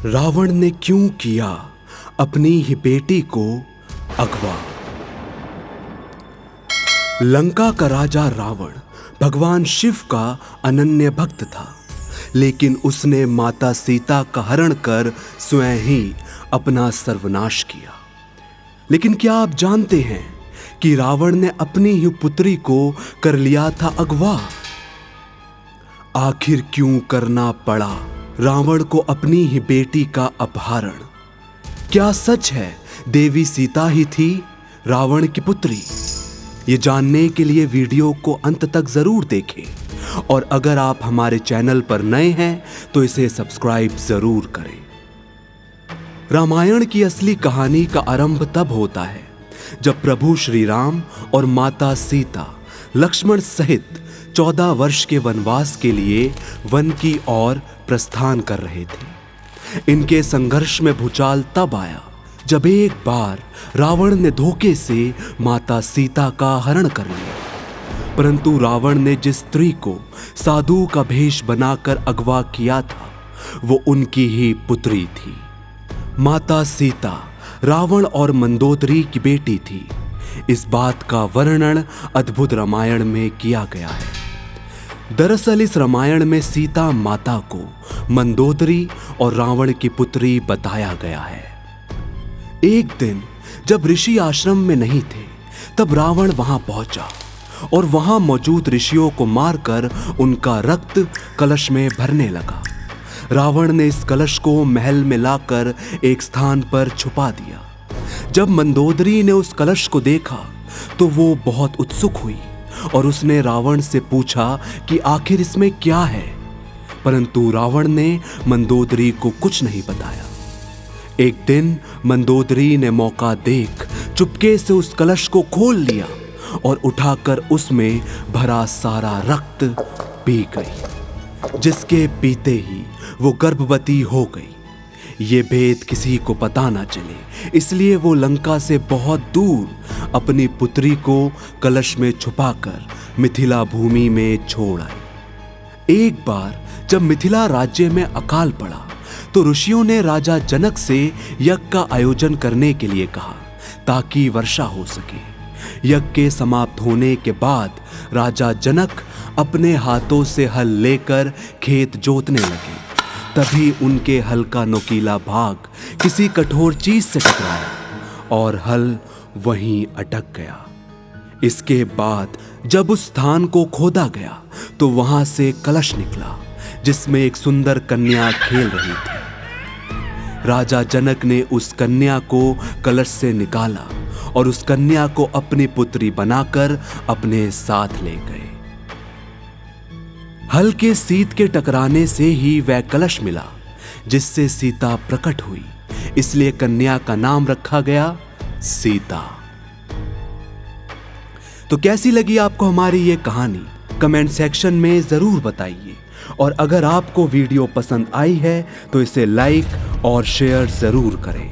रावण ने क्यों किया अपनी ही बेटी को अगवा। लंका का राजा रावण भगवान शिव का अनन्य भक्त था, लेकिन उसने माता सीता का हरण कर स्वयं ही अपना सर्वनाश किया। लेकिन क्या आप जानते हैं कि रावण ने अपनी ही पुत्री को कर लिया था अगवा। आखिर क्यों करना पड़ा रावण को अपनी ही बेटी का अपहरण। क्या सच है देवी सीता ही थी रावण की पुत्री? ये जानने के लिए वीडियो को अंत तक जरूर देखें, और अगर आप हमारे चैनल पर नए हैं तो इसे सब्सक्राइब जरूर करें। रामायण की असली कहानी का आरंभ तब होता है जब प्रभु श्री राम और माता सीता लक्ष्मण सहित 14 वर्ष के वनवास के लिए वन की ओर प्रस्थान कर रहे थे। इनके संघर्ष में भूचाल तब आया जब एक बार रावण ने धोखे से माता सीता का हरण कर लिया। परंतु रावण ने जिस स्त्री को साधु का भेष बनाकर अगवा किया था वो उनकी ही पुत्री थी। माता सीता रावण और मंदोदरी की बेटी थी। इस बात का वर्णन अद्भुत रामायण में किया गया है। दरअसल इस रामायण में सीता माता को मंदोदरी और रावण की पुत्री बताया गया है। एक दिन जब ऋषि आश्रम में नहीं थे तब रावण वहां पहुंचा और वहां मौजूद ऋषियों को मारकर उनका रक्त कलश में भरने लगा। रावण ने इस कलश को महल में लाकर एक स्थान पर छुपा दिया। जब मंदोदरी ने उस कलश को देखा तो वो बहुत उत्सुक हुई और उसने रावण से पूछा कि आखिर इसमें क्या है, परंतु रावण ने मंदोदरी को कुछ नहीं बताया। एक दिन मंदोदरी ने मौका देख चुपके से उस कलश को खोल लिया और उठाकर उसमें भरा सारा रक्त पी गई, जिसके पीते ही वो गर्भवती हो गई। ये भेद किसी को पता ना चले, इसलिए वो लंका से बहुत दूर अपनी पुत्री को कलश में छुपाकर मिथिला भूमि में छोड़ आई। एक बार जब मिथिला राज्य में अकाल पड़ा तो ऋषियों ने राजा जनक से यज्ञ का आयोजन करने के लिए कहा ताकि वर्षा हो सके। यज्ञ के समाप्त होने के बाद राजा जनक अपने हाथों से हल लेकर खेत जोतने लगे। तभी उनके हल का नुकीला भाग किसी कठोर चीज से टकराया और हल वहीं अटक गया। इसके बाद जब उस स्थान को खोदा गया तो वहां से कलश निकला जिसमें एक सुंदर कन्या खेल रही थी। राजा जनक ने उस कन्या को कलश से निकाला और उस कन्या को अपनी पुत्री बनाकर अपने साथ ले गए। हल के सीत के टकराने से ही वह कलश मिला जिससे सीता प्रकट हुई, इसलिए कन्या का नाम रखा गया सीता। तो कैसी लगी आपको हमारी ये कहानी? कमेंट सेक्शन में जरूर बताइए, और अगर आपको वीडियो पसंद आई है तो इसे लाइक और शेयर जरूर करें।